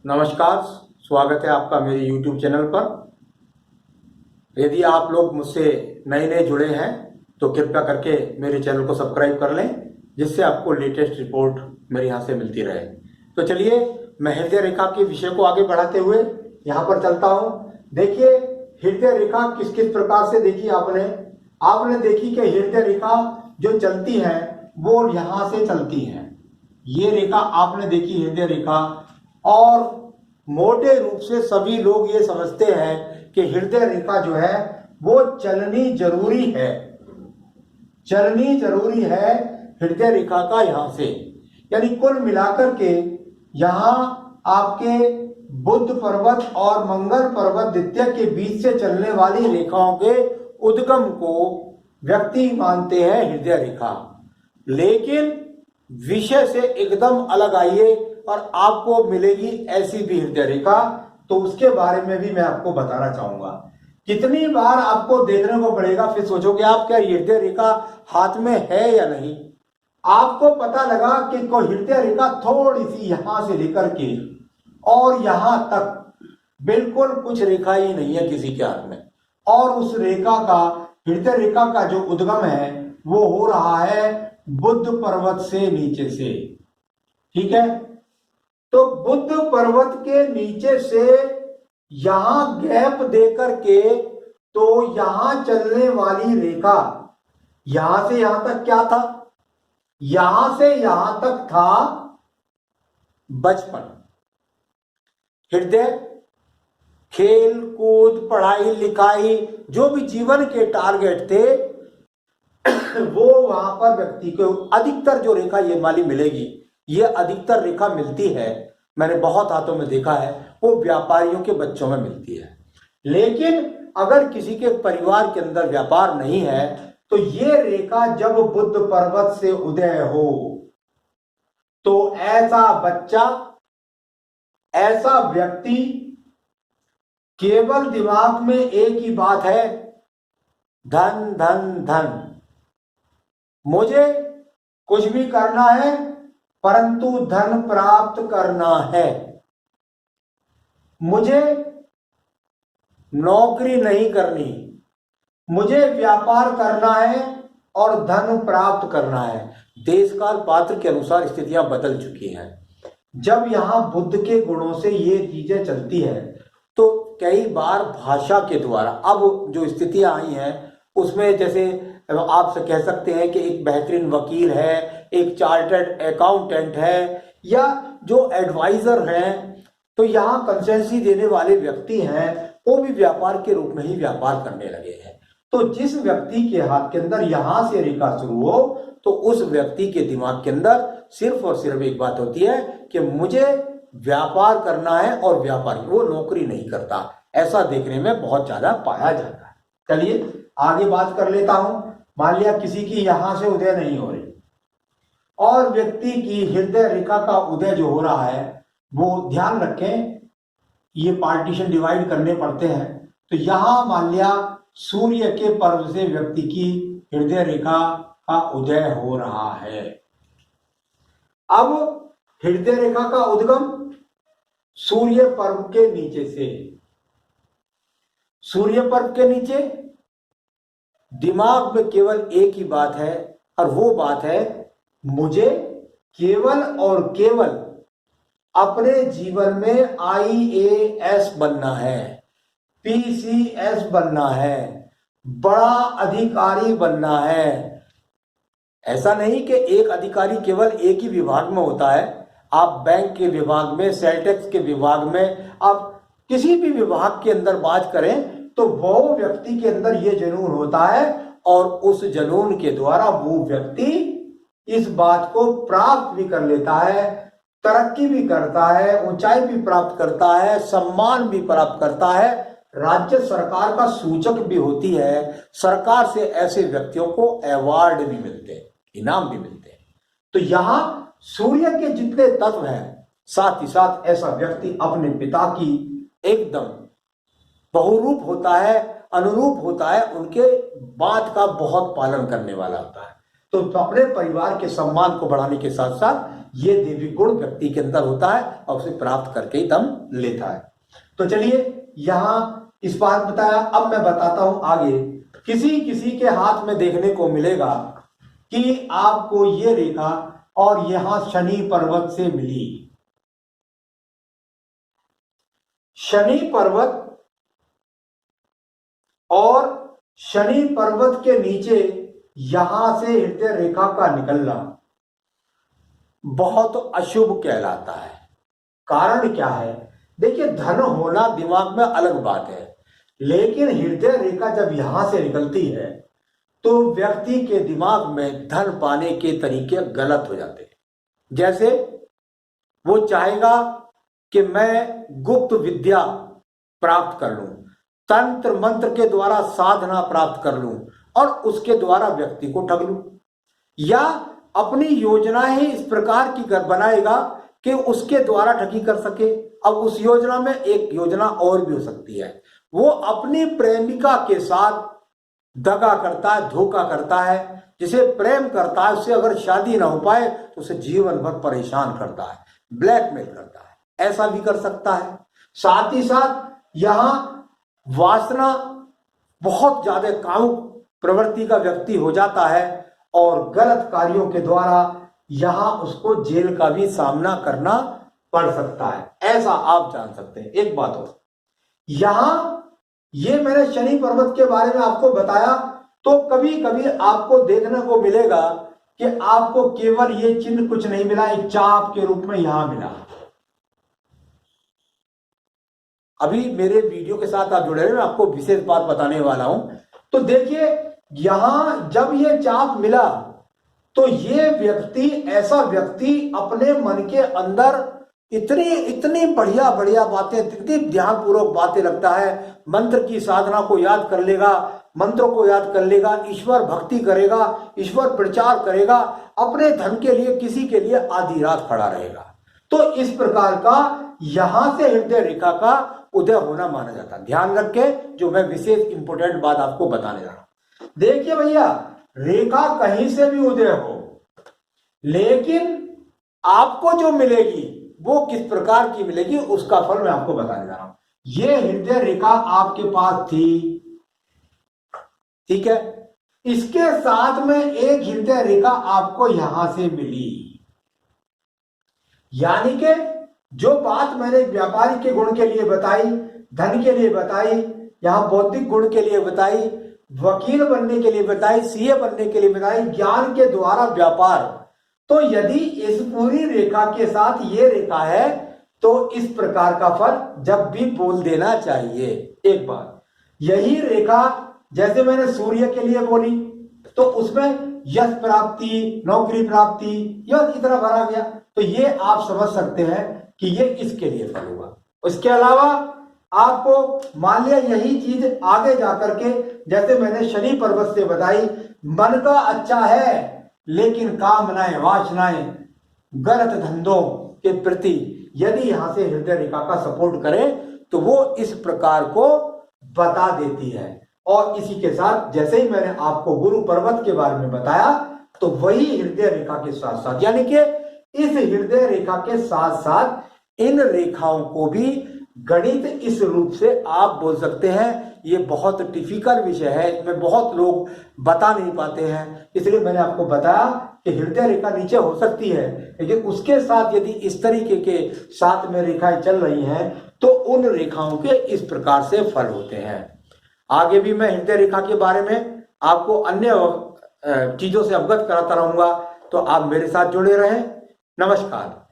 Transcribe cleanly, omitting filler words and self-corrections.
नमस्कार। स्वागत है आपका मेरे YouTube चैनल पर। यदि आप लोग मुझसे नए नए जुड़े हैं तो कृपया करके मेरे चैनल को सब्सक्राइब कर लें, जिससे आपको लेटेस्ट रिपोर्ट मेरे यहाँ से मिलती रहे। तो चलिए, मैं हृदय रेखा के विषय को आगे बढ़ाते हुए यहाँ पर चलता हूँ। देखिए, हृदय रेखा किस किस प्रकार से देखी आपने देखी कि हृदय रेखा जो चलती है वो यहाँ से चलती है। ये रेखा आपने देखी, हृदय रेखा। और मोटे रूप से सभी लोग ये समझते हैं कि हृदय रेखा जो है वो चलनी जरूरी है, हृदय रेखा का यहां से। यानी कुल मिलाकर के यहां आपके बुध पर्वत और मंगल पर्वत द्वितीय के बीच से चलने वाली रेखाओं के उद्गम को व्यक्ति मानते हैं हृदय रेखा। लेकिन विषय से एकदम अलग आइए और आपको मिलेगी ऐसी भी हृदय रेखा, तो उसके बारे में भी मैं आपको बताना चाहूंगा। कितनी बार आपको देखने को पड़ेगा, फिर सोचोगे आप क्या हृदय रेखा हाथ में है या नहीं। आपको पता लगा कि कोई हृदय रेखा थोड़ी सी यहां से लेकर के और यहां तक बिल्कुल कुछ रेखा ही नहीं है किसी के हाथ में, और उस रेखा का, हृदय रेखा का जो उद्गम है वो हो रहा है बुध पर्वत से नीचे से। ठीक है, तो बुध पर्वत के नीचे से यहां गैप देकर के तो यहां चलने वाली रेखा, यहां से यहां तक क्या था, यहां से यहां तक था बचपन, हृदय, खेल कूद, पढ़ाई लिखाई, जो भी जीवन के टारगेट थे वो वहां पर व्यक्ति को अधिकतर जो रेखा ये वाली मिलेगी, ये अधिकतर रेखा मिलती है, मैंने बहुत हाथों में देखा है, वो व्यापारियों के बच्चों में मिलती है। लेकिन अगर किसी के परिवार के अंदर व्यापार नहीं है तो ये रेखा जब बुध पर्वत से उदय हो तो ऐसा बच्चा, ऐसा व्यक्ति, केवल दिमाग में एक ही बात है, धन धन धन। मुझे कुछ भी करना है परंतु धन प्राप्त करना है, मुझे नौकरी नहीं करनी, मुझे व्यापार करना है और धन प्राप्त करना है। देश काल पात्र के अनुसार स्थितियां बदल चुकी हैं। जब यहां बुद्ध के गुणों से ये चीजें चलती है तो कई बार भाषा के द्वारा अब जो स्थितियां आई हैं उसमें, जैसे आप कह सकते हैं कि एक बेहतरीन वकील है, एक चार्टर्ड अकाउंटेंट है, या जो एडवाइजर हैं, तो यहाँ कंसल्टेंसी देने वाले व्यक्ति हैं, वो भी व्यापार के रूप में ही व्यापार करने लगे हैं। तो जिस व्यक्ति के हाथ के अंदर यहां से रेखा शुरू हो तो उस व्यक्ति के दिमाग के अंदर सिर्फ और सिर्फ एक बात होती है कि मुझे व्यापार करना है, और व्यापारी वो नौकरी नहीं करता। ऐसा देखने में बहुत ज्यादा पाया जाता है। चलिए आगे बात कर लेता हूं। मान लिया किसी की यहां से उदय नहीं हो रही और व्यक्ति की हृदय रेखा का उदय जो हो रहा है, वो ध्यान रखें ये पार्टीशन डिवाइड करने पड़ते हैं। तो यहां मान लिया सूर्य के पर्व से व्यक्ति की हृदय रेखा का उदय हो रहा है। अब हृदय रेखा का उद्गम सूर्य पर्व के नीचे से, सूर्य पर्व के नीचे दिमाग में केवल एक ही बात है, और वो बात है मुझे केवल और केवल अपने जीवन में IAS बनना है, PCS बनना है, बड़ा अधिकारी बनना है। ऐसा नहीं कि एक अधिकारी केवल एक ही विभाग में होता है। आप बैंक के विभाग में, सेल टैक्स के विभाग में, आप किसी भी विभाग के अंदर बात करें तो वो व्यक्ति के अंदर ये जुनून होता है, और उस जुनून के द्वारा वो व्यक्ति इस बात को प्राप्त भी कर लेता है, तरक्की भी करता है, ऊंचाई भी प्राप्त करता है, सम्मान भी प्राप्त करता है, राज्य सरकार का सूचक भी होती है, सरकार से ऐसे व्यक्तियों को अवार्ड भी मिलते हैं, इनाम भी मिलते हैं। तो यहां सूर्य के जितने तत्व हैं, साथ ही साथ ऐसा व्यक्ति अपने पिता की एकदम बहुरूप होता है, अनुरूप होता है, उनके बात का बहुत पालन करने वाला होता है। तो अपने परिवार के सम्मान को बढ़ाने के साथ साथ ये देवी गुण व्यक्ति के अंदर होता है और उसे प्राप्त करके ही दम लेता है। तो चलिए यहां इस बात बताया, अब मैं बताता हूं आगे। किसी किसी के हाथ में देखने को मिलेगा कि आपको ये रेखा और यहां शनि पर्वत से मिली। शनि पर्वत और शनि पर्वत के नीचे यहां से हृदय रेखा का निकलना बहुत अशुभ कहलाता है। कारण क्या है? देखिए, धन होना दिमाग में अलग बात है, लेकिन हृदय रेखा जब यहां से निकलती है तो व्यक्ति के दिमाग में धन पाने के तरीके गलत हो जाते हैं। जैसे वो चाहेगा कि मैं गुप्त विद्या प्राप्त कर लूं, तंत्र मंत्र के द्वारा साधना प्राप्त कर लूं और उसके द्वारा व्यक्ति को ठग लूं, या अपनी योजनाएं ही इस प्रकार की बनाएगा कि उसके द्वारा ठगी कर सके। अब उस योजना में एक योजना और भी हो सकती है, वो अपनी प्रेमिका के साथ दगा करता है, धोखा करता है, जिसे प्रेम करता है उससे अगर शादी ना हो पाए तो उसे जीवन भर परेशान करता है, ब्लैकमेल करता है, ऐसा भी कर सकता है। साथ ही साथ यहां वासना बहुत ज्यादा कामुक प्रवृत्ति का व्यक्ति हो जाता है और गलत कार्यों के द्वारा यहां उसको जेल का भी सामना करना पड़ सकता है, ऐसा आप जान सकते हैं। एक बात और, यहां ये मैंने शनि पर्वत के बारे में आपको बताया, तो कभी कभी आपको देखने को मिलेगा कि आपको केवल ये चिन्ह कुछ नहीं मिला, एक चाप के रूप में यहां मिला। अभी मेरे वीडियो के साथ आप जुड़े रहे, मैं आपको विशेष बात बताने वाला हूं। तो देखिए, यहां जब ये चाप मिला तो ये व्यक्ति, ऐसा व्यक्ति अपने मन के अंदर इतनी इतनी बढ़िया बढ़िया बातें, इतनी ध्यानपूर्वक बातें रखता है, मंत्र की साधना को याद कर लेगा, मंत्रों को याद कर लेगा, ईश्वर भक्ति करेगा, ईश्वर प्रचार करेगा, अपने धन के लिए किसी के लिए आधी रात खड़ा रहेगा। तो इस प्रकार का यहां से हृदय रेखा का उदय होना माना जाता है। ध्यान रखें, जो मैं विशेष इंपोर्टेंट बात आपको बताने जा रहा हूं। देखिए भैया, रेखा कहीं से भी उदय हो, लेकिन आपको जो मिलेगी वो किस प्रकार की मिलेगी उसका फल मैं आपको बताने जा रहा हूं। ये हृदय रेखा आपके पास थी, ठीक है, इसके साथ में एक हृदय रेखा आपको यहां से मिली। यानी कि जो बात मैंने व्यापारी के गुण के लिए बताई, धन के लिए बताई, यहां बौद्धिक गुण के लिए बताई, वकील बनने के लिए बताई, सीए बनने के लिए बताई, ज्ञान के द्वारा व्यापार, तो यदि इस पूरी रेखा के साथ ये रेखा है तो इस प्रकार का फल जब भी बोल देना चाहिए। एक बात, यही रेखा जैसे मैंने सूर्य के लिए बोली तो उसमें यश प्राप्ति, नौकरी प्राप्ति, यह इतना भरा गया, तो ये आप समझ सकते हैं कि ये इसके लिए फल हुआ। उसके अलावा आपको मान लिया यही चीज आगे जाकर के, जैसे मैंने शनि पर्वत से बताई, मन का अच्छा है लेकिन कामनाएं, वासनाएं, गलत धंधों के प्रति यदि यहां से हृदय रेखा का सपोर्ट करें तो वो इस प्रकार को बता देती है। और इसी के साथ जैसे ही मैंने आपको गुरु पर्वत के बारे में बताया, तो वही हृदय रेखा के साथ साथ, यानी कि इस हृदय रेखा के साथ साथ इन रेखाओं को भी गणित इस रूप से आप बोल सकते हैं। ये बहुत टिपिकल विषय है, इसमें बहुत लोग बता नहीं पाते हैं, इसलिए मैंने आपको बताया कि हृदय रेखा नीचे हो सकती है, लेकिन उसके साथ यदि इस तरीके के साथ में रेखाएं चल रही हैं तो उन रेखाओं के इस प्रकार से फल होते हैं। आगे भी मैं हृदय रेखा के बारे में आपको अन्य चीजों से अवगत कराता रहूंगा, तो आप मेरे साथ जुड़े रहें। नमस्कार।